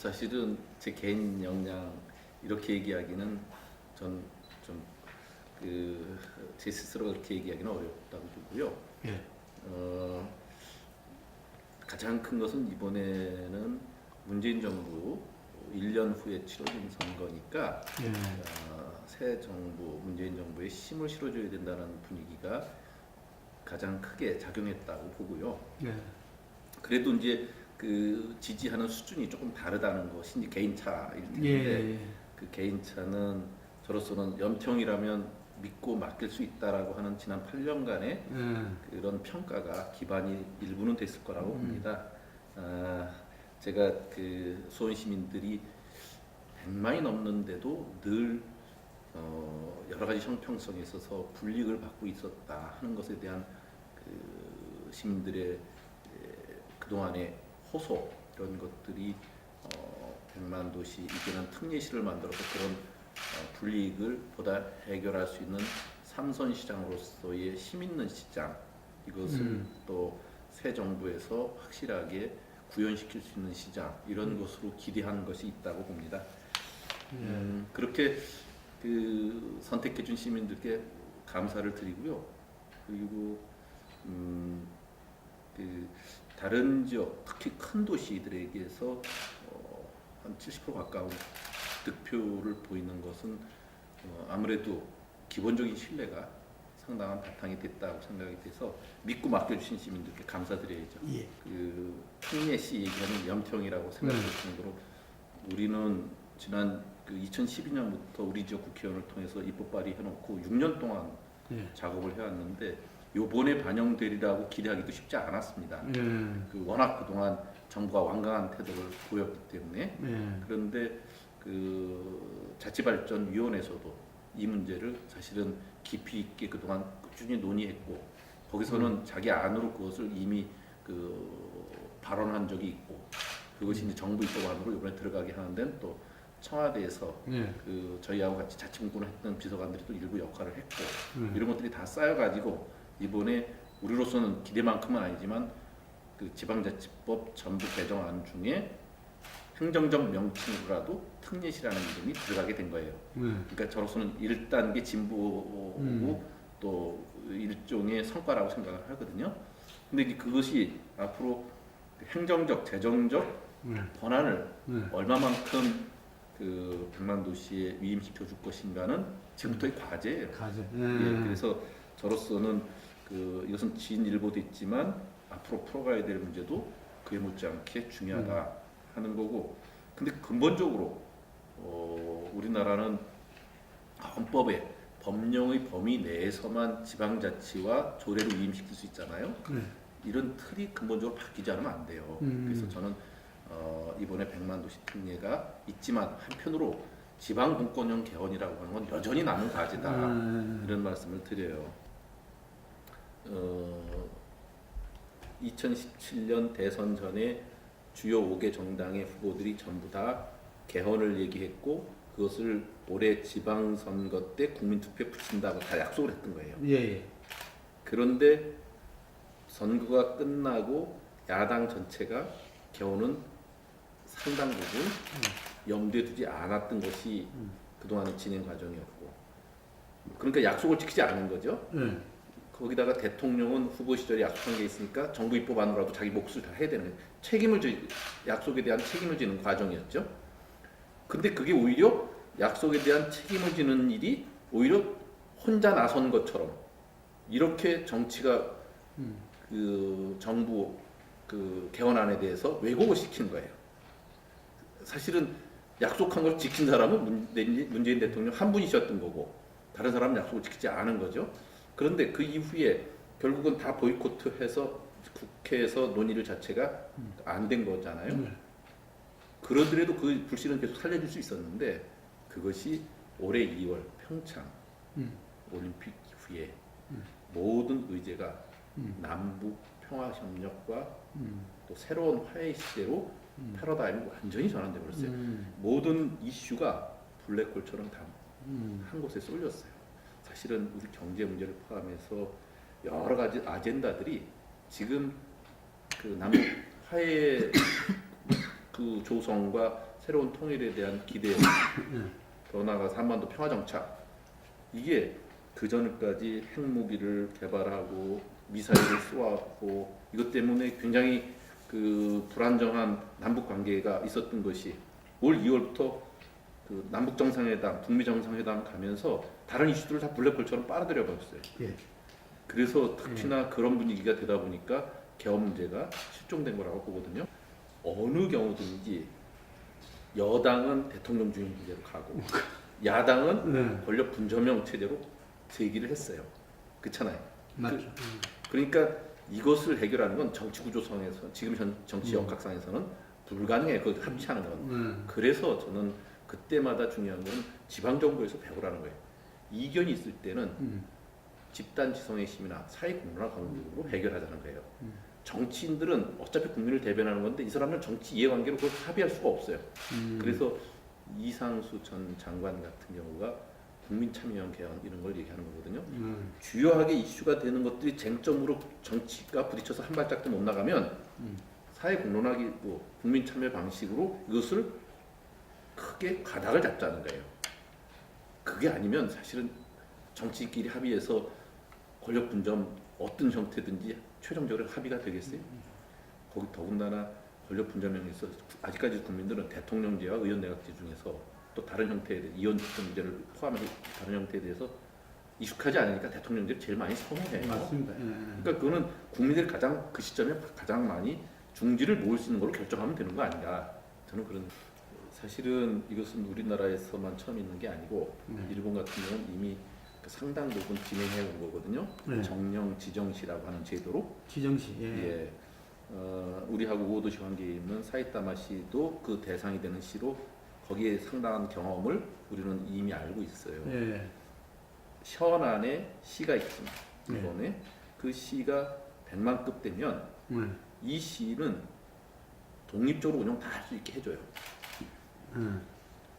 사실은 제 개인 역량 이렇게 얘기하기는 전 좀 제 스스로 그렇게 얘기하기는 어렵다고 보고요. 예. 가장 큰 것은 이번에는 문재인 정부 1년 후에 치러진 선거니까 예. 새 정부 문재인 정부에 힘을 실어줘야 된다는 분위기가 가장 크게 작용했다고 보고요. 예. 그래도 이제 그 지지하는 수준이 조금 다르다는 것이 이제 개인차일 텐데 예. 그 개인차는 저로서는 연평이라면 믿고 맡길 수 있다라고 하는 지난 8년간의 예. 그런 평가가 기반이 일부는 됐을 거라고 봅니다. 제가 그 수원 시민들이 100만이 넘는데도 늘 여러 가지 형평성에 있어서 불이익을 받고 있었다 하는 것에 대한 그 시민들의 그동안의 호소 이런 것들이 100만 도시 이제는 특례시를 만들어서 그런 불이익을 보다 해결할 수 있는 삼선 시장으로서의 힘 있는 시장 이것을 또 새 정부에서 확실하게 구현시킬 수 있는 시장 이런 것으로 기대하는 것이 있다고 봅니다. 그렇게 그 선택해준 시민들께 감사를 드리고요. 그리고 그 다른 지역 특히 큰 도시들에게서 한 70% 가까운 득표를 보이는 것은 아무래도 기본적인 신뢰가 상당한 바탕이 됐다고 생각이 돼서 믿고 맡겨주신 시민들께 감사드려야죠. 예. 그 평례시 얘기하는 연평이라고 생각될 정도로 우리는 지난 그 2012년부터 우리 지역 국회의원을 통해서 입법 발의해놓고 6년 동안 예. 작업을 해왔는데 요번에 반영되리라고 기대하기도 쉽지 않았습니다. 예. 그 워낙 그동안 정부가 완강한 태도를 보였기 때문에 예. 그런데 그 자치발전위원회에서도 이 문제를 사실은 깊이 있게 그동안 꾸준히 논의했고 거기서는 자기 안으로 그것을 이미 그 발언한 적이 있고 그것이 이제 정부 입법안으로 이번에 들어가게 하는 데는 또 청와대에서 예. 그 저희하고 같이 자치공부를 했던 비서관들이 또 일부 역할을 했고 이런 것들이 다 쌓여가지고 이번에 우리로서는 기대만큼은 아니지만 그 지방자치법 전부 개정안 중에 행정적 명칭으로라도 특례시라는 이름이 들어가게 된 거예요. 그러니까 저로서는 1단계 진보고 또 일종의 성과라고 생각을 하거든요. 근데 이제 그것이 앞으로 행정적, 재정적 권한을 얼마만큼 그 100만 도시에 위임시켜 줄 것인가는 지금부터의 과제예요. 가제. 예, 그래서 저로서는 그 이것은 진일보됐지만 앞으로 풀어가야 될 문제도 그에 못지않게 중요하다 하는 거고. 근데 근본적으로 우리나라는 헌법에 법령의 범위 내에서만 지방자치와 조례를 위임시킬 수 있잖아요. 이런 틀이 근본적으로 바뀌지 않으면 안 돼요. 그래서 저는 이번에 100만 도시 특례가 있지만 한편으로 지방 분권형 개헌이라고 하는 건 여전히 남은 과제다. 이런 말씀을 드려요. 2017년 대선 전에 주요 5개 정당의 후보들이 전부 다 개헌을 얘기했고 그것을 올해 지방선거 때 국민투표에 붙인다고 다 약속을 했던 거예요. 예. 그런데 선거가 끝나고 야당 전체가 개헌은 상당 부분 염두에 두지 않았던 것이 그동안의 진행 과정이었고 그러니까 약속을 지키지 않은 거죠. 거기다가 대통령은 후보 시절에 약속한 게 있으니까 정부 입법안으로라도 자기 몫을 다 해야 되는 약속에 대한 책임을 지는 과정이었죠. 근데 그게 오히려 약속에 대한 책임을 지는 일이 오히려 혼자 나선 것처럼 이렇게 정치가 그 정부 그 개헌안에 대해서 왜곡을 시킨 거예요. 사실은 약속한 걸 지킨 사람은 문재인 대통령 한 분이셨던 거고 다른 사람은 약속을 지키지 않은 거죠. 그런데 그 이후에 결국은 다 보이콧해서 국회에서 논의를 자체가 안 된 거잖아요. 그러더라도 그 불씨는 계속 살려줄 수 있었는데 그것이 올해 2월 평창 올림픽 이후에 모든 의제가 남북 평화협력과 또 새로운 화해 시대로 패러다임이 완전히 전환돼 버렸어요. 모든 이슈가 블랙홀처럼 다 한 곳에 쏠렸어요. 사실은 우리 경제 문제를 포함해서 여러 가지 아젠다들이 지금 그 남북 화해 그 조성과 새로운 통일에 대한 기대, 더 나아가서 한반도 평화정착, 이게 그 전까지 핵무기를 개발하고 미사일을 쏘았고 이것 때문에 굉장히 그 불안정한 남북 관계가 있었던 것이 올 2월부터 그 남북 정상회담, 북미 정상회담 가면서 다른 이슈들을 다 블랙홀처럼 빨아들여 버렸어요. 예. 그래서 특히나 그런 분위기가 되다 보니까 개헌 문제가 실종된 거라고 보거든요. 어느 경우든지 여당은 대통령 주임 문제로 가고 야당은 네. 권력 분점형 체제로 제기를 했어요. 그렇잖아요. 맞죠. 그러니까 이것을 해결하는 건 정치 구조상에서 지금 현 정치 역학상에서는 불가능해요. 그 합치하는 건. 그래서 저는 그때마다 중요한 건 지방 정부에서 배우라는 거예요. 이견이 있을 때는 집단 지성의 힘이나 사회 공론화 강국으로 해결하자는 거예요. 정치인들은 어차피 국민을 대변하는 건데 이 사람은 정치 이해관계로 그걸 합의할 수가 없어요. 그래서 이상수 전 장관 같은 경우가 국민참여형 개헌 이런 걸 얘기하는 거거든요. 주요하게 이슈가 되는 것들이 쟁점으로 정치가 부딪혀서 한 발짝도 못 나가면 사회 공론화기 뭐 국민 참여 방식으로 이것을 크게 가닥을 잡자는 거예요. 그게 아니면 사실은 정치끼리 합의해서 권력 분점 어떤 형태든지 최종적으로 합의가 되겠어요? 거기 더군다나 권력 분점형에서 아직까지 국민들은 대통령제와 의원내각제 중에서 또 다른 형태의 이원 문제를 포함해서 다른 형태에 대해서 익숙하지 않으니까 대통령제를 제일 많이 선호해요. 맞습니다. 그러니까 그거는 국민들이 가장 그 시점에 가장 많이 중지를 모을 수 있는 걸로 결정하면 되는 거 아닌가? 저는 그런. 사실은 이것은 우리나라에서만 처음 있는 게 아니고 일본 같은 경우는 이미 그 상당 부분 진행해 온 거거든요. 네. 정령 지정시라고 하는 제도로. 지정시. 예. 예. 우리하고 우호도시 관계에 있는 사이타마시도 그 대상이 되는 시로 거기에 상당한 경험을 우리는 이미 알고 있어요. 예. 현안에 시가 있습니다. 일본에 그 시가 100만급 되면 이 시는 독립적으로 운영 다 할 수 있게 해줘요.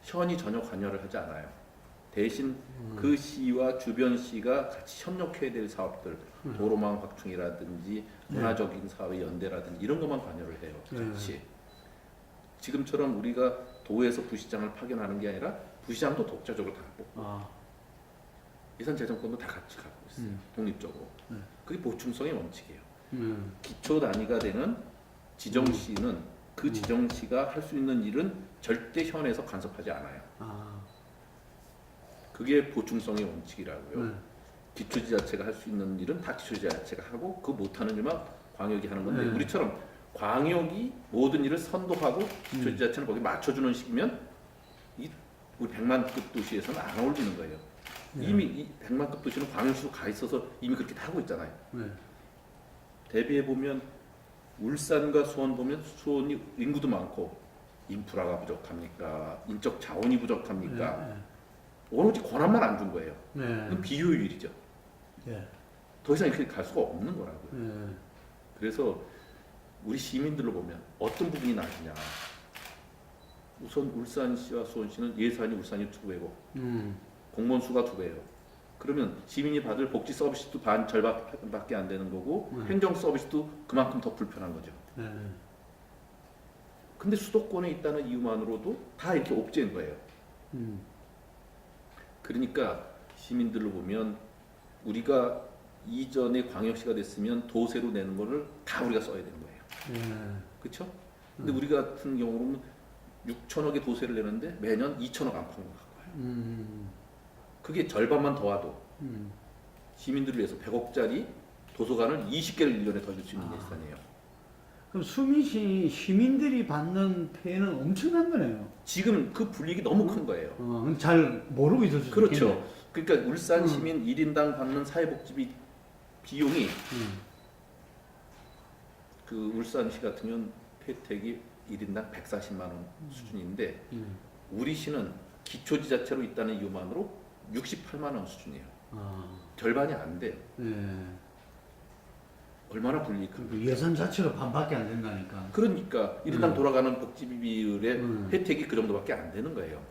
현이 전혀 관여를 하지 않아요. 대신 그 시와 주변 시가 같이 협력해야 될 사업들, 도로망 확충이라든지 문화적인 사회 연대라든지 이런 것만 관여를 해요. 같이. 지금처럼 우리가 도에서 부시장을 파견하는 게 아니라 부시장도 독자적으로 다 뽑고 예산 재정권도 다 같이 갖고 있어요. 독립적으로. 그게 보충성의 원칙이에요. 기초 단위가 되는 지정시는 그 지정시가 할 수 있는 일은 절대 현에서 간섭하지 않아요. 그게 보충성의 원칙이라고요. 기초지자체가 할 수 있는 일은 다 기초지자체가 하고 그 못하는 일만 광역이 하는 건데 우리처럼 광역이 모든 일을 선도하고 기초지자체는 거기 맞춰주는 식이면 우리 100만급 도시에서는 안 어울리는 거예요. 이미 이 100만급 도시는 광역시로 가 있어서 이미 그렇게 다 하고 있잖아요. 대비해 보면 울산과 수원 보면 수원이 인구도 많고 인프라가 부족합니까? 인적 자원이 부족합니까? 오로지 권한만 안 준 거예요. 그건 비효율이죠. 더 이상 이렇게 갈 수가 없는 거라고요. 그래서 우리 시민들로 보면 어떤 부분이 나으냐. 우선 울산시와 수원시는 예산이 울산이 2배고 공무원 수가 2배예요. 그러면 시민이 받을 복지 서비스도 절반밖에 안 되는 거고 행정 서비스도 그만큼 더 불편한 거죠. 근데 수도권에 있다는 이유만으로도 다 이렇게 옥죄인 거예요. 그러니까 시민들로 보면 우리가 이전에 광역시가 됐으면 도세로 내는 거를 다 우리가 써야 되는 거예요. 그렇죠? 근데 우리 같은 경우는 6천억의 도세를 내는데 매년 2천억 안팎을 갖고 와요. 그게 절반만 더 와도 시민들을 위해서 100억짜리 도서관을 20개를 1년에 더 줄 수 있는 예산이에요. 그럼 수민시 시민들이 받는 피해는 엄청난 거네요. 지금 그 불이익이 너무 큰 거예요. 그럼 잘 모르고 있을 수도 그렇죠. 있겠네. 그러니까 울산 시민 1인당 받는 사회복지비 비용이 그 울산시 같은 경우는 혜택이 1인당 140만 원 수준인데 우리 시는 기초지자체로 있다는 이유만으로 68만 원 수준이에요. 절반이 안 돼요. 얼마나 불이익한 예산 자체로 반밖에 안 된다니까. 그러니까 1인당 돌아가는 복지비 비율의 혜택이 그 정도밖에 안 되는 거예요.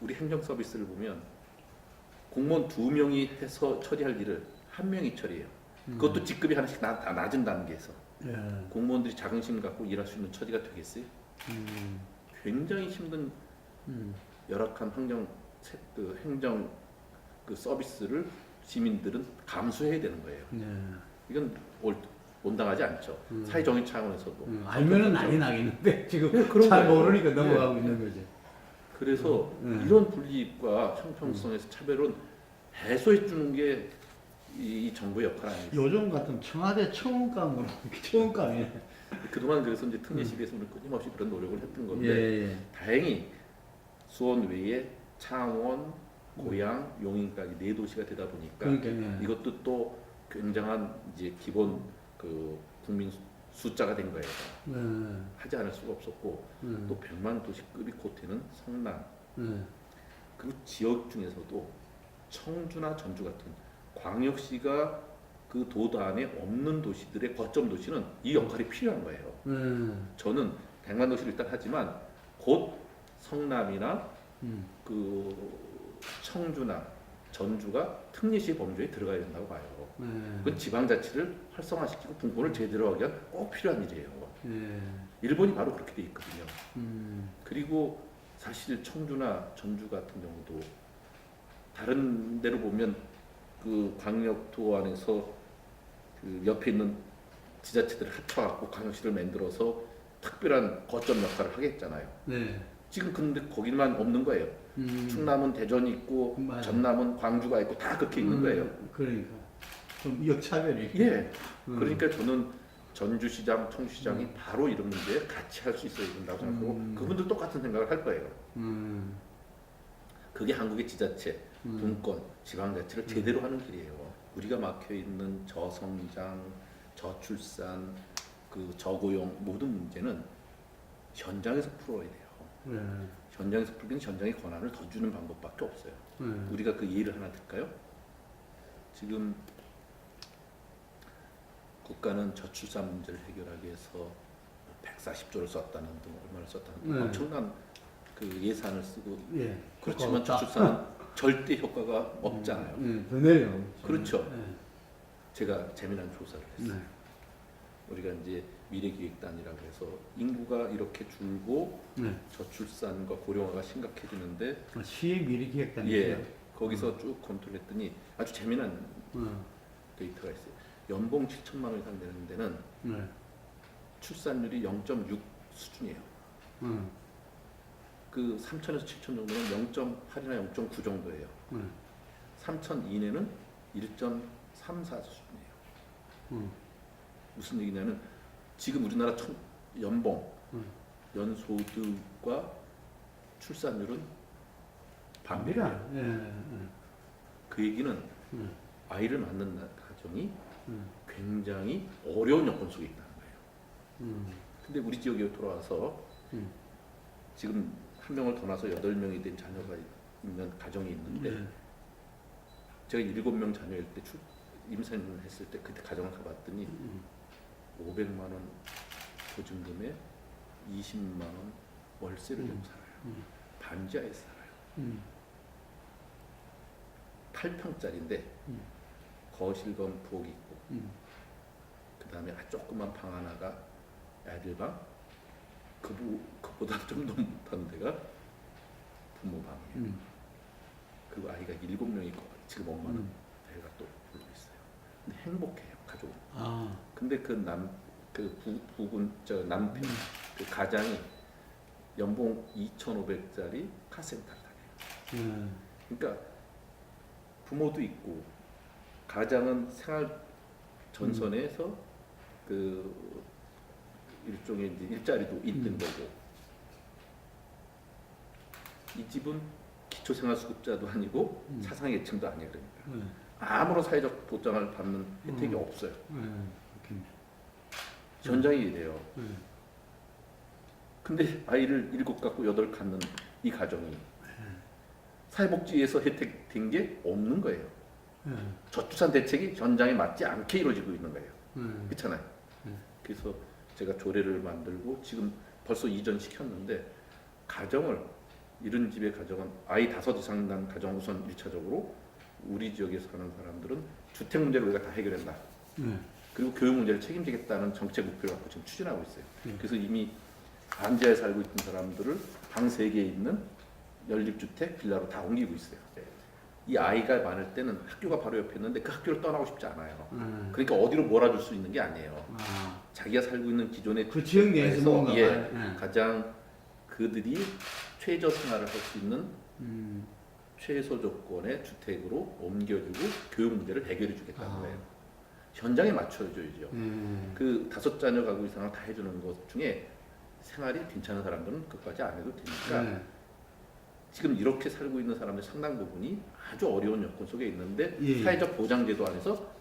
우리 행정 서비스를 보면 공무원 2명이 해서 처리할 일을 1명이 처리해요. 그것도 직급이 하나씩 다 낮은 단계에서. 예. 공무원들이 자긍심 갖고 일할 수 있는 처지가 되겠어요? 굉장히 힘든 열악한 그 행정 그 서비스를 시민들은 감수해야 되는 거예요. 네. 이건 온당하지 않죠. 사회정의 차원에서도. 알면은 난리 나겠는데 지금 네, 그런 잘 거예요. 모르니까 네. 넘어가고 있는 거지. 그래서 이런 불이익과 형평성에서 차별은 해소해 주는 게 이 정부의 역할 아니에요. 요즘 같은 청와대 청원감으로 청원감이. 그동안 그래서 이제 특례시비에서 우리 끊임없이 그런 노력을 했던 건데 예. 다행히 수원 외에 창원, 고양, 용인까지 4도시가 되다 보니까 그러니까 예. 이것도 또 굉장한 이제 기본 그 국민 숫자가 된 거예요. 예. 하지 않을 수가 없었고 또 100만 도시급이 곧 되는 성남 예. 그리고 지역 중에서도 청주나 전주 같은 광역시가 그 도도 안에 없는 도시들의 거점 도시는 이 역할이 필요한 거예요. 저는 100만 도시를 일단 하지만 곧 성남이나 그 청주나 전주가 특례시 범주에 들어가야 된다고 봐요. 그건 지방자치를 활성화시키고 분권을 제대로 하기 위한 꼭 필요한 일이에요. 일본이 바로 그렇게 돼 있거든요. 그리고 사실 청주나 전주 같은 경우도 다른 데로 보면 그 광역도 안에서 그 옆에 있는 지자체들을 합쳐갖고 광역시를 만들어서 특별한 거점 역할을 하겠잖아요. 네. 지금 근데 거기만 없는 거예요. 충남은 대전이 있고 맞아요. 전남은 광주가 있고 다 그렇게 있는 거예요. 그러니까 좀 역차별이. 예. 그러니까 저는 전주시장, 청주시장이 바로 이런 문제에 같이 할 수 있어야 된다고 생각하고 그분들 똑같은 생각을 할 거예요. 그게 한국의 지자체, 분권, 지방자치를 제대로 하는 길이에요. 우리가 막혀 있는 저성장, 저출산, 그 저고용 모든 문제는 현장에서 풀어야 돼요. 현장에서 풀기는 현장의 권한을 더 주는 방법밖에 없어요. 우리가 그 예를 하나 들까요? 지금 국가는 저출산 문제를 해결하기 위해서 140조를 썼다는 등 얼마를 썼다는 등 엄청난 그 예산을 쓰고 예. 그렇지만 저출산은 절대 효과가 없잖아요. 더 내려. 그렇죠. 제가 재미난 조사를 했어요. 우리가 이제 미래기획단이라고 해서 인구가 이렇게 줄고 저출산과 고령화가 심각해지는데 시의 미래기획단. 예, 거기서 쭉 검토를 했더니 아주 재미난 데이터가 있어요. 연봉 7천만 원 이상 되는 데는 출산율이 0.6 수준이에요. 그 3천에서 7천 정도는 0.8이나 0.9 정도예요. 3천 이내는 1.34 수준이에요. 무슨 얘기냐면 지금 우리나라 연봉, 연소득과 출산율은 반비례예요. 그 얘기는 아이를 낳는 가정이 굉장히 어려운 여건 속에 있다는 거예요. 근데 우리 지역에 돌아와서 지금 한 명을 더 낳아서 8명이 된 자녀가 있는 가정이 있는데 제가 7명 자녀일 때 임산을 했을 때 그때 가정을 가봤더니 500만 원 보증금에 20만 원 월세를 좀 살아요. 반지하에 살아요. 8평짜리인데 거실 겸 부엌이 있고 그 다음에 조그만 방 하나가 애들 방 그보다 좀 더 못한 데가 부모 방이에요. 그리고 아이가 7명이 있고 지금 엄마는 애가 또 불러 있어요. 근데 행복해요 가족은. 근데 부군 저 남편 그 가장이 연봉 2,500짜리 카센터를 다녀요. 그러니까 부모도 있고 가장은 생활 전선에서 그 일종의 이제 일자리도 있는 거고 이 집은 기초생활수급자도 아니고 사상계층도 아니에요. 그러니까 아무런 사회적 보장을 받는 혜택이 없어요. 현장이 이래요. 근데 아이를 7 갖고 8 갖는 이 가정이 사회복지에서 혜택된 게 없는 거예요. 저출산 대책이 현장에 맞지 않게 이루어지고 있는 거예요. 그렇잖아요. 그래서 제가 조례를 만들고 지금 벌써 이전시켰는데 가정을 이런 집의 가정은 아이 5 이상 난 가정 우선 1차적으로 우리 지역에 사는 사람들은 주택 문제를 우리가 다 해결한다. 그리고 교육 문제를 책임지겠다는 정책 목표를 갖고 지금 추진하고 있어요. 예. 그래서 이미 반지하에 살고 있던 사람들을 방 3개에 있는 연립주택 빌라로 다 옮기고 있어요. 이 아이가 많을 때는 학교가 바로 옆에 있는데 그 학교를 떠나고 싶지 않아요. 그러니까 어디로 몰아줄 수 있는 게 아니에요. 아, 자기가 살고 있는 기존의 그 지역 내에서 뭔가 예, 가장 그들이 최저 생활을 할 수 있는 최소 조건의 주택으로 옮겨주고 교육 문제를 해결해 주겠다는 아. 거예요. 현장에 맞춰줘야죠. 그 5자녀 가구 이상을 다 해주는 것 중에 생활이 괜찮은 사람들은 끝까지 안 해도 되니까 네. 지금 이렇게 살고 있는 사람들 상당 부분이 아주 어려운 여건 속에 있는데 예. 사회적 보장제도 안에서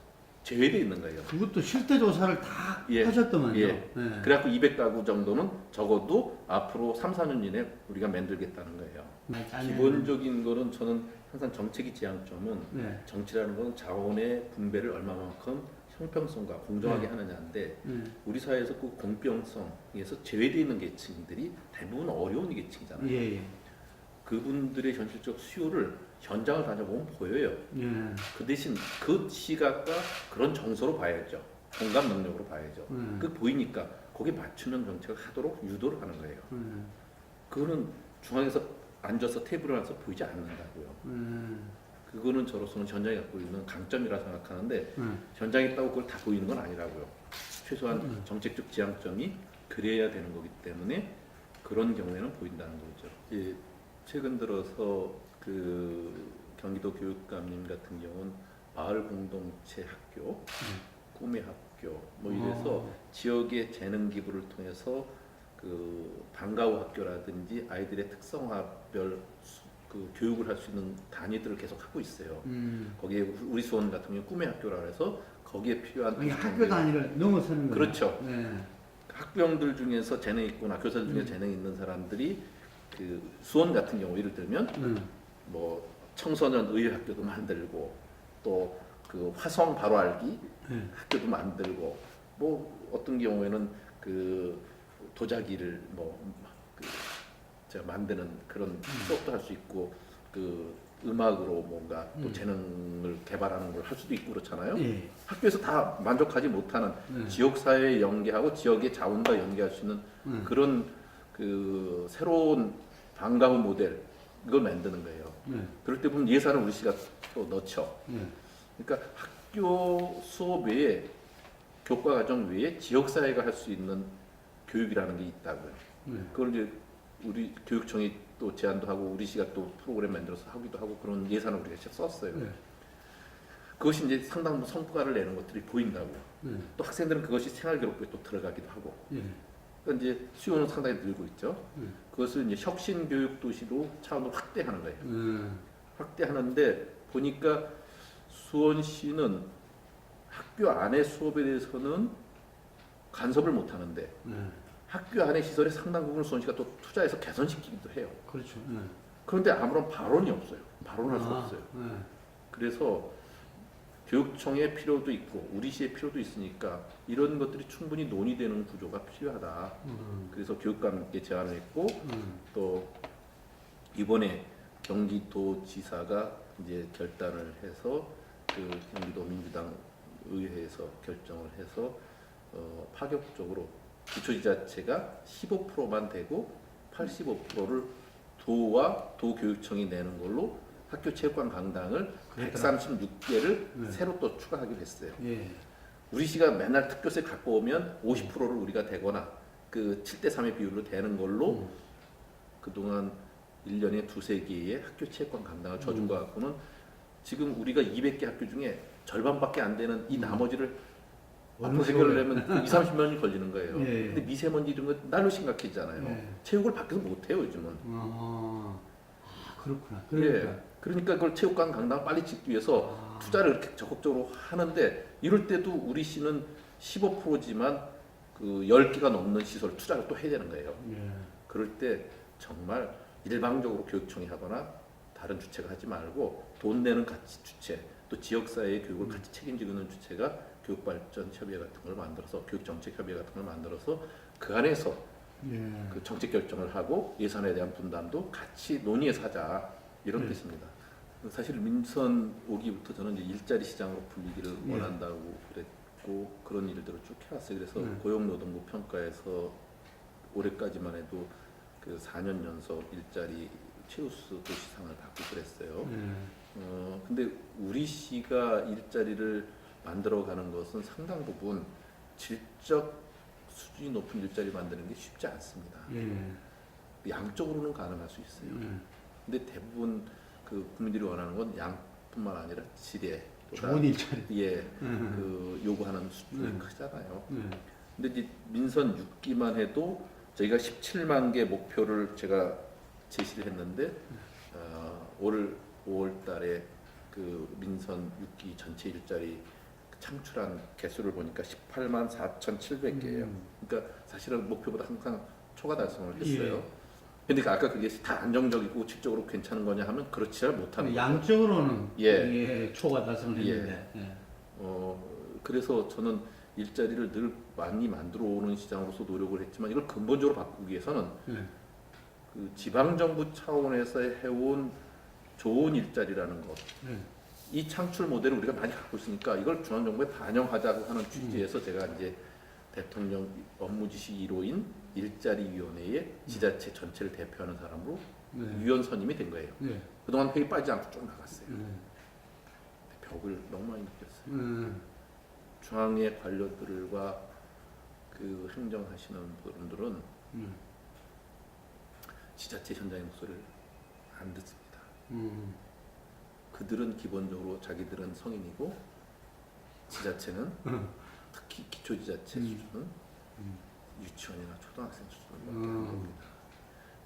제외되어 있는 거예요. 그것도 실태 조사를 다 예. 하셨더만요. 예. 네. 그래갖고 200가구 정도는 적어도 앞으로 3, 4년 이내 우리가 만들겠다는 거예요. 아니, 기본적인 거는 저는 항상 정책의 지향점은 네. 정치라는 건 자원의 분배를 얼마만큼 형평성과 공정하게 하느냐인데 우리 사회에서 그 공평성에서 제외되어 있는 계층들이 대부분 어려운 계층이잖아요. 예, 예. 그분들의 현실적 수요를 현장을 다녀보면 보여요. 예. 그 대신 그 시각과 그런 정서로 봐야죠. 공감 능력으로 봐야죠. 그 보이니까 거기에 맞추는 정책을 하도록 유도를 하는 거예요. 그거는 중앙에서 앉아서 테이블에 앉아서 보이지 않는다고요. 그거는 저로서는 현장이 갖고 있는 강점이라 생각하는데 현장에 있다고 그걸 다 보이는 건 아니라고요. 최소한 정책적 지향점이 그래야 되는 거기 때문에 그런 경우에는 보인다는 거죠. 예, 최근 들어서 그 경기도 교육감님 같은 경우는 마을 공동체 학교, 꿈의 학교 뭐 이래서 지역의 재능 기부를 통해서 그 방과 후 학교라든지 아이들의 특성화별 그 교육을 할 수 있는 단위들을 계속 하고 있어요. 거기에 우리 수원 같은 경우 꿈의 학교라 해서 거기에 필요한 아니, 학교 단위를 넘어서는 거예요. 그렇죠. 네. 학부형들 중에서 재능 있거나 교사들 중에 재능 있는 사람들이 그 수원 같은 경우 예를 들면 뭐 청소년 의회 학교도 만들고 또 그 화성 바로 알기 학교도 만들고 뭐 어떤 경우에는 그 도자기를 제가 만드는 그런 수업도 할 수 있고 그 음악으로 뭔가 또 재능을 개발하는 걸 할 수도 있고 그렇잖아요. 예. 학교에서 다 만족하지 못하는 지역 사회에 연계하고 지역의 자원과 연계할 수 있는 그런 그 새로운 방과 후 모델 이걸 만드는 거예요. 그럴 때 보면 예산을 우리 시가 또 넣죠. 그러니까 학교 수업 외에 교과 과정 외에 지역 사회가 할 수 있는 교육이라는 게 있다고요. 그걸 이제 우리 교육청이 또 제안도 하고 우리 시가 또 프로그램 만들어서 하기도 하고 그런 예산을 우리가 썼어요. 그것이 이제 상당 부분 성과를 내는 것들이 보인다고요. 또 학생들은 그것이 생활기록부에 또 들어가기도 하고. 그러니까 이제 수요는 상당히 늘고 있죠. 그것을 이제 혁신교육 도시로 차원으로 확대하는 거예요. 확대하는데 보니까 수원시는 학교 안의 수업에 대해서는 간섭을 못 하는데 학교 안의 시설의 상당 부분을 수원시가 또 투자해서 개선시키기도 해요. 그렇죠. 그런데 아무런 발언이 없어요. 발언할 수 없어요. 그래서 교육청의 필요도 있고 우리 시의 필요도 있으니까 이런 것들이 충분히 논의되는 구조가 필요하다. 그래서 교육감께 제안을 했고 또 이번에 경기도지사가 이제 결단을 해서 그 경기도 민주당 의회에서 결정을 해서 파격적으로 기초지자체가 15%만 되고 85%를 도와 도교육청이 내는 걸로 학교 체육관 강당을 136개를 새로 또 추가하기로 했어요. 예. 우리 시가 맨날 특교세 갖고 오면 50%를 우리가 대거나 그 7대3의 비율로 되는 걸로 그동안 1년에 2-3개의 학교 체육관 강당을 줘준 것 같고는 지금 우리가 200개 학교 중에 절반밖에 안 되는 이 나머지를 앞으로 해결하려면 20-30년이 걸리는 거예요. 예. 근데 미세먼지 이런 거 날로 심각해지잖아요. 예. 체육을 밖에서 못 해요, 요즘은. 그렇구나. 예. 그러니까 그걸 체육관 강당 빨리 짓기 위해서 투자를 이렇게 적극적으로 하는데 이럴 때도 우리 시는 15%지만 그 10개가 넘는 시설 투자를 또 해야 되는 거예요. 예. 그럴 때 정말 일방적으로 교육청이 하거나 다른 주체가 하지 말고 돈 내는 가치 주체 또 지역사회의 교육을 같이 책임지고 있는 주체가 교육발전협의회 같은 걸 만들어서 교육정책협의회 같은 걸 만들어서 그 안에서 그 정책 결정을 하고 예산에 대한 분담도 같이 논의해서 하자 이런 뜻입니다. 사실 민선 오기부터 저는 이제 일자리 시장으로 불리기를 원한다고 있고 그런 일들을 쭉 해왔어요. 그래서 네. 고용노동부 평가에서 올해까지만 해도 그 4년 연속 일자리 최우수 도시상을 받고 그랬어요. 근데 우리 시가 일자리를 만들어가는 것은 상당 부분 질적 수준이 높은 일자리 만드는 게 쉽지 않습니다. 양쪽으로는 가능할 수 있어요. 근데 대부분 그 국민들이 원하는 건 양뿐만 아니라 질에 좋은 일자리. 예, 그 요구하는 수준이 크잖아요. 근데 이제 민선 6기만 해도 저희가 17만 개 목표를 제가 제시를 했는데 올 5월달에 그 민선 6기 전체 일자리 창출한 개수를 보니까 18만 4,700개예요. 그러니까 사실은 목표보다 항상 초과 달성을 했어요. 근데 아까 그게 다 안정적이고 질적으로 괜찮은 거냐 하면 그렇지 못하는 거죠. 양적으로는 예. 초과 달성을 했는데. 그래서 저는 일자리를 늘 많이 만들어 오는 시장으로서 노력을 했지만 이걸 근본적으로 바꾸기 위해서는 그 지방 정부 차원에서 해온 좋은 일자리라는 것, 이 창출 모델을 우리가 많이 갖고 있으니까 이걸 중앙 정부에 반영하자고 하는 취지에서 제가 이제 대통령 업무지시 1호인 일자리위원회의 지자체 전체를 대표하는 사람으로 위원 선임이 된 거예요. 그동안 회의 빠지지 않고 쭉 나갔어요. 벽을 너무 많이 느꼈어요. 중앙의 관료들과 그 행정하시는 분들은 지자체 현장의 목소리를 안 듣습니다. 그들은 기본적으로 자기들은 성인이고 지자체는 특히 기초지자체 수준은 유치원이나 초등학생 수준밖에 안 됩니다.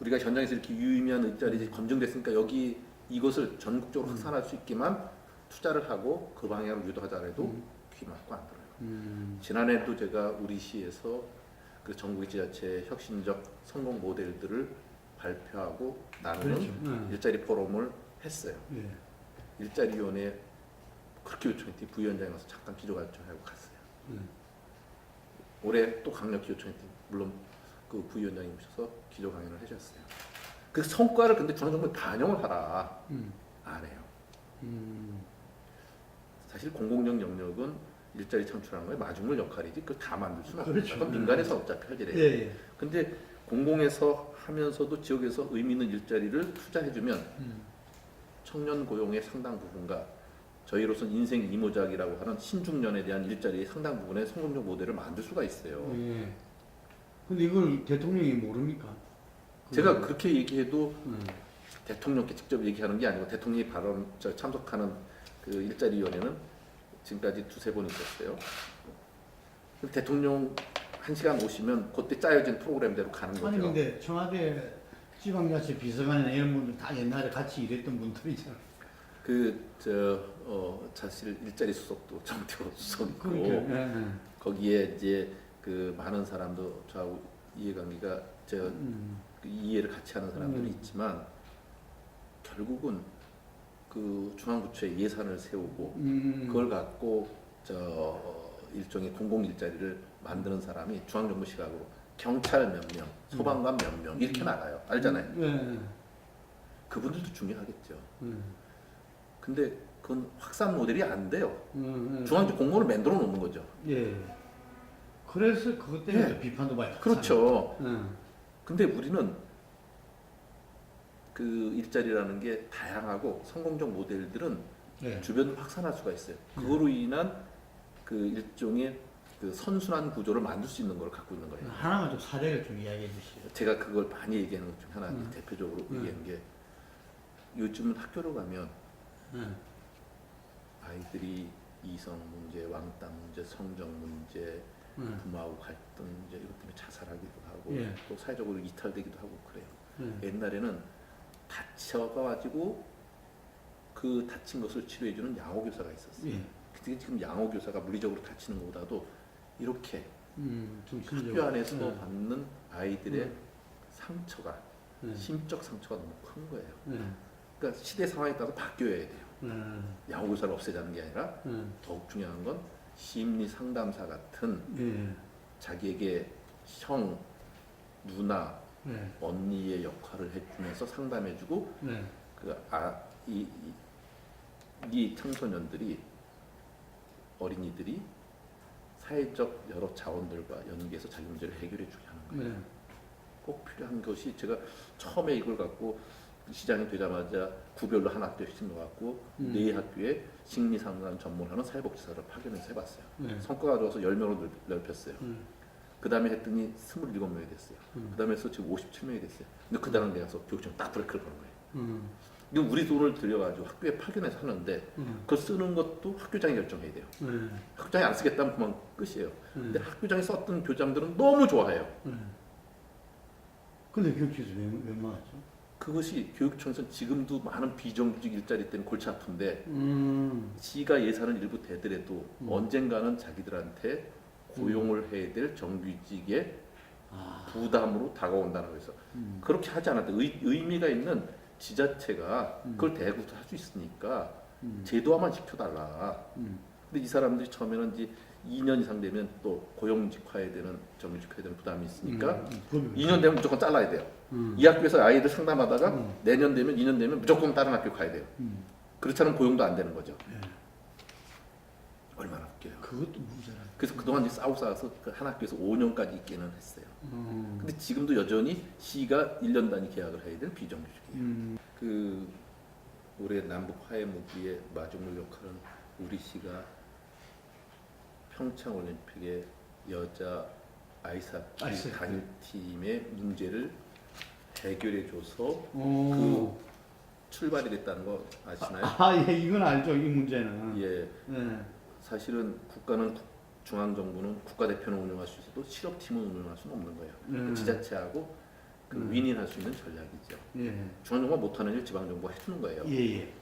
우리가 현장에서 이렇게 유의미한 일자리 검증됐으니까 여기 이것을 전국적으로 확산할 수 있게만 투자를 하고 그 방향으로 유도하자 해도 귀 막고 안 들어요. 지난해도 제가 우리 시에서 그 전국의 지자체 혁신적 성공 모델들을 발표하고 나누는 그렇죠. 일자리 포럼을 했어요. 일자리위원회 그렇게 요청했더니 부위원장이 와서 잠깐 기조갈등하고 갔어요. 올해 또 강력히 요청했더니 물론 그 부위원장이 오셔서 기조 강연을 해주셨어요. 그 성과를 근데 중앙정부에 반영을 하라 안 해요. 사실 공공적 영역은 일자리 창출하는 거에 마중물 역할이지 그걸 다 만들 수는 없어요. 그렇죠. 그건 민간에서 어차피 할 일이에요. 예. 근데 공공에서 하면서도 지역에서 의미 있는 일자리를 투자해주면 청년 고용의 상당 부분과 저희로서는 인생 이모작이라고 하는 신중년에 대한 일자리의 상당 부분의 성공적 모델을 만들 수가 있어요. 근데 이걸 대통령이 모릅니까? 제가 그렇게 얘기해도 대통령께 직접 얘기하는 게 아니고 대통령이 발언 참석하는 그 일자리위원회는 지금까지 두세 번 있었어요. 대통령 1시간 오시면 그때 짜여진 프로그램대로 가는 거죠. 아니 근데 청와대 지방자치 비서관이나 이런 분들 다 옛날에 같이 일했던 분들이잖아. 사실 일자리 수석도 정태호 수석이고 그러니까, 거기에 이제 그 많은 사람도 저하고 이해관계가 그 이해를 같이 하는 사람들이 있지만 결국은 그 중앙부처에 예산을 세우고 그걸 갖고 일종의 공공 일자리를 만드는 사람이 중앙정부 시각으로 경찰 몇 명, 소방관 몇 명 이렇게 나가요. 알잖아요. 그분들도 중요하겠죠. 근데 그건 확산 모델이 안 돼요. 중앙적 공무원을 만들어 놓는 거죠. 그래서 그것 때문에 비판도 많이 받잖아요. 그렇죠. 근데 우리는 그 일자리라는 게 다양하고 성공적 모델들은 주변으로 확산할 수가 있어요. 그거로 인한 그 일종의 그 선순환 구조를 만들 수 있는 걸 갖고 있는 거예요. 하나만 좀 사례를 좀 이야기해 주시죠. 제가 그걸 많이 얘기하는 것 중 하나 대표적으로 얘기하는 게 요즘은 학교로 가면 아이들이 이성 문제, 왕따 문제, 성적 문제, 부모하고 갈등 문제 이것 때문에 자살하기도 하고 또 사회적으로 이탈되기도 하고 그래요. 옛날에는 다쳐가지고 그 다친 것을 치료해주는 양호교사가 있었어요. 근데 지금 양호교사가 물리적으로 다치는 것보다도 이렇게 학교 안에서 받는 아이들의 상처가 심적 상처가 너무 큰 거예요. 그러니까 시대 상황에 따라서 바뀌어야 돼요. 양호교사를 없애자는 게 아니라 더욱 중요한 건 심리 상담사 같은 자기에게 형, 누나, 언니의 역할을 해주면서 상담해주고 이 청소년들이 어린이들이 사회적 여러 자원들과 연계해서 자기 문제를 해결해 주게 하는 거예요. 네. 꼭 필요한 것이 제가 처음에 이걸 갖고 시장이 되자마자 구별로 한 학교에 심어갖고 네 학교에 심리상담 전문하는 사회복지사를 파견해서 해봤어요. 네. 성과가 좋아서 10명으로 넓혔어요. 그 다음에 했더니 27명이 됐어요. 그 다음에 해서 지금 57명이 됐어요. 근데 그 다음에 가서 교육청 딱 브레이크를 거는 거예요. 이건 우리 돈을 들여가지고 학교에 파견해서 하는데 그걸 쓰는 것도 학교장이 결정해야 돼요. 학교장이 안 쓰겠다면 그만 끝이에요. 근데 학교장이 썼던 교장들은 너무 좋아해요. 근데 교육청에서 왜 막았죠? 그것이 교육청에서는 지금도 많은 비정규직 일자리 때문에 골치 아픈데 시가 예산을 일부 대더라도 언젠가는 자기들한테 고용을 해야 될 정규직의 부담으로 다가온다는 거에서 그렇게 하지 않았다. 의미가 있는 지자체가 그걸 대구도 할 수 있으니까 제도화만 시켜달라. 근데 이 사람들이 처음에는 이제 2년 이상 되면 또 고용직화해야 되는 정규직화해야 되는 부담이 있으니까 2년 되면 무조건 잘라야 돼요. 이 학교에서 아이들 상담하다가 내년 되면 2년 되면 무조건 다른 학교 가야 돼요. 그렇지 않으면 고용도 안 되는 거죠. 얼마나 웃겨요. 그것도 문제라. 그래서 그동안 이제 싸워서 그 한 학교에서 5년까지 있기는 했어요. 근데 지금도 여전히 시가 1년 단위 계약을 해야 될 비정규직이에요. 그 올해 남북 화해 무기의 마중물 역할은 우리 시가 평창 올림픽의 여자 아이스하키 단일팀의 문제를 해결해줘서 그 출발이 됐다는 거 아시나요? 예, 이건 알죠. 이 문제는. 예. 네. 사실은 중앙정부는 국가대표는 운영할 수 있어도 실업팀은 운영할 수는 없는 거예요. 그 지자체하고 그 윈윈할 수 있는 전략이죠. 예. 중앙정부가 못하는 일 지방정부가 해주는 거예요. 예.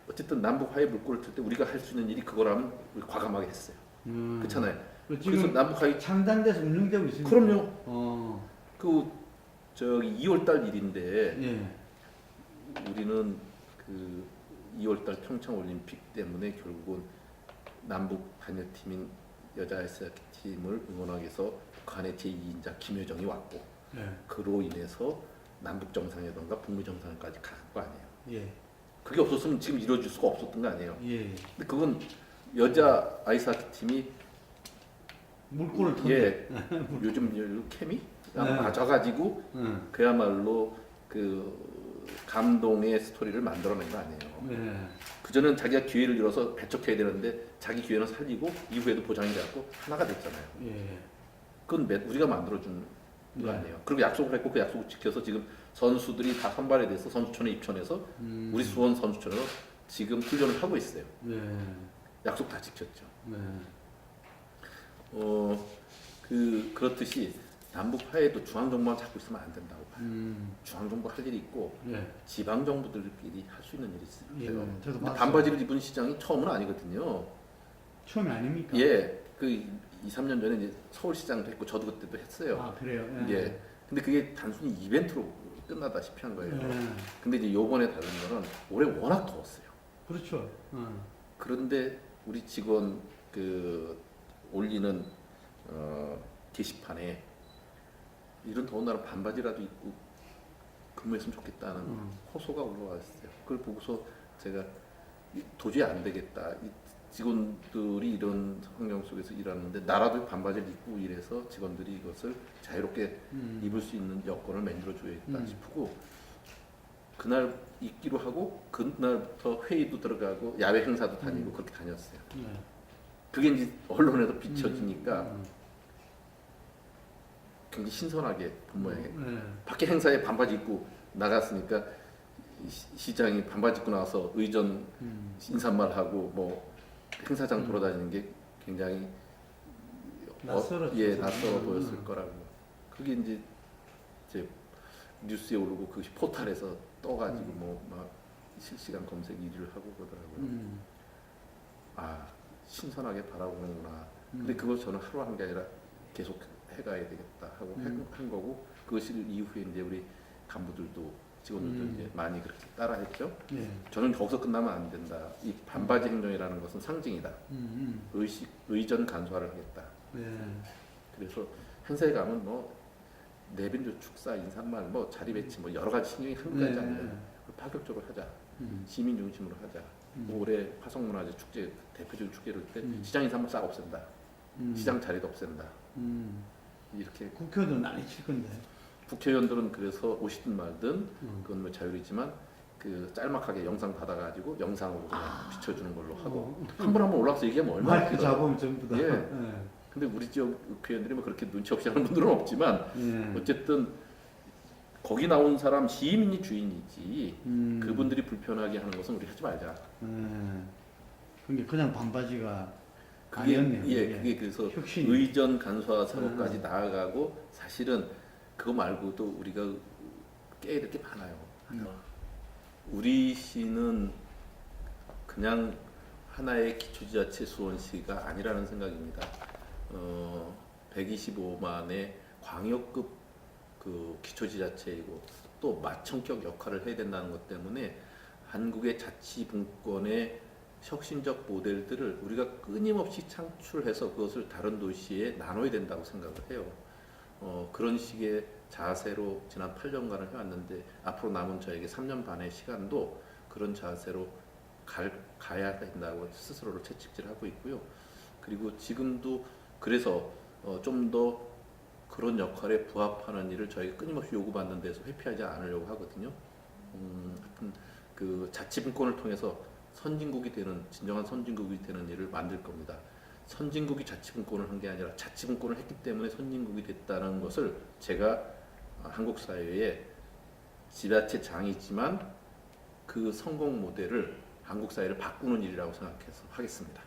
어쨌든 남북 화해 물꼬를 틀 때 우리가 할 수 있는 일이 그거라면 우리 과감하게 했어요. 그렇잖아요. 그래서 지금 남북 화해 창단돼서 운영되고 있습니다. 그럼요. 그 저기 2월달 일인데 예. 우리는 그 2월달 평창 올림픽 때문에 결국은 남북 단일팀인 여자 아이스하키 팀을 응원하기 위해서 북한의 제2인자 김여정이 왔고 그로 인해서 남북 정상회담과 북미 정상회담까지 간 거 아니에요. 예. 그게 없었으면 지금 이루어질 수가 없었던 거 아니에요. 예. 근데 그건 여자 아이스하키 팀이 물꼬를 턴. 예 요즘 케미 맞아가지고 그야말로 그 감동의 스토리를 만들어낸 거 아니에요. 네. 그전엔 자기가 기회를 잃어서 배척해야 되는데 자기 기회는 살리고 이후에도 보장이 돼갖고 하나가 됐잖아요. 예. 그건 우리가 만들어준 거 아니에요. 그리고 약속을 했고 그 약속을 지켜서 지금 선수들이 다 선발이 돼서 선수촌에 입촌해서 우리 수원 선수촌에서 지금 훈련을 하고 있어요. 네. 약속 다 지켰죠. 네. 그렇듯이 남북 화해도 중앙 정부만 잡고 있으면 안 된다고 봐요. 중앙 정부 할 일이 있고 예. 지방 정부들끼리 할 수 있는 일이 있어요. 예. 저도 근데 봤어요. 반바지를 입은 시장이 처음은 아니거든요. 처음이 아닙니까? 예, 그 2, 3년 전에 이제 서울시장도 했고 저도 그때도 했어요. 아 그래요. 예. 근데 그게 단순히 이벤트로 끝나다시피 한 거예요. 예. 근데 이제 요번에 다른 거는 올해 워낙 더웠어요. 그렇죠. 그런데 우리 직원 그 올리는 게시판에 이런 더운 날은 반바지라도 입고 근무했으면 좋겠다는 호소가 올라왔어요. 그걸 보고서 제가 도저히 안 되겠다. 이 직원들이 이런 환경 속에서 일하는데 나라도 반바지를 입고 일해서 직원들이 이것을 자유롭게 입을 수 있는 여건을 만들어줘야겠다 싶고 그날 입기로 하고 그날부터 회의도 들어가고 야외 행사도 다니고 그렇게 다녔어요. 그게 이제 언론에도 비춰지니까 굉장히 신선하게 본 모양이에요. 밖에 행사에 반바지 입고 나갔으니까 시장이 반바지 입고 나와서 의전 인사말하고 뭐 행사장 돌아다니는 게 굉장히 낯설어 보였을 거라고. 그게 이제 뉴스에 오르고 그 포털에서 떠가지고 뭐 막 실시간 검색 1위를 하고 그러더라고요. 아 신선하게 바라보는구나. 근데 그걸 저는 하루 한 게 아니라 계속 해가야 되겠다 하고 한 거고 그것을 이후에 이제 우리 간부들도 직원들도 이제 많이 그렇게 따라했죠. 저는 거기서 끝나면 안 된다. 이 반바지 행정이라는 것은 상징이다. 의전 간소화를 하겠다. 그래서 행사에 가면 뭐 내빈조 축사, 인사말, 뭐 자리 배치, 뭐 여러 가지 신경이 한가지 아니에요. 파격적으로 하자. 시민 중심으로 하자. 올해 화성문화재 축제 대표적인 축제를 때 시장 인사말 싹 없앤다. 시장 자리도 없앤다. 음. 이렇게 국회도 난리 칠 건데. 국회의원들은 그래서 오시든 말든 그건 뭐 자율이지만 그 짤막하게 영상 받아가지고 영상으로 그냥 비춰주는 걸로 하고 한 번 올라와서 얘기하면 얼마나 마이크 길어요. 잡으면 전부 다. 예. 근데 우리 지역 국회의원들이 뭐 그렇게 눈치 없이 하는 분들은 없지만 어쨌든 거기 나온 사람 시민이 주인이지 그분들이 불편하게 하는 것은 우리 하지 말자. 그게 그냥 반바지가 그게 아니었네요. 예, 그게 그래서 혁신이. 의전 간소화 사업까지 나아가고 사실은 그거 말고도 우리가 깨야 될 게 많아요. 우리 시는 그냥 하나의 기초지자체 수원시가 아니라는 생각입니다. 125만의 광역급 그 기초지자체이고 또 마천격 역할을 해야 된다는 것 때문에 한국의 자치분권의 혁신적 모델들을 우리가 끊임없이 창출해서 그것을 다른 도시에 나눠야 된다고 생각을 해요. 그런 식의 자세로 지난 8년간을 해왔는데 앞으로 남은 저에게 3년 반의 시간도 그런 자세로 가야 된다고 스스로를 채찍질하고 있고요. 그리고 지금도 그래서 좀 더 그런 역할에 부합하는 일을 저희가 끊임없이 요구받는 데서 회피하지 않으려고 하거든요. 하여튼 그 자치분권을 통해서 선진국이 되는 진정한 선진국이 되는 일을 만들 겁니다. 선진국이 자치분권을 한 게 아니라 자치분권을 했기 때문에 선진국이 됐다는 것을 제가 한국 사회의 지자체장이지만 그 성공 모델을 한국 사회를 바꾸는 일이라고 생각해서 하겠습니다.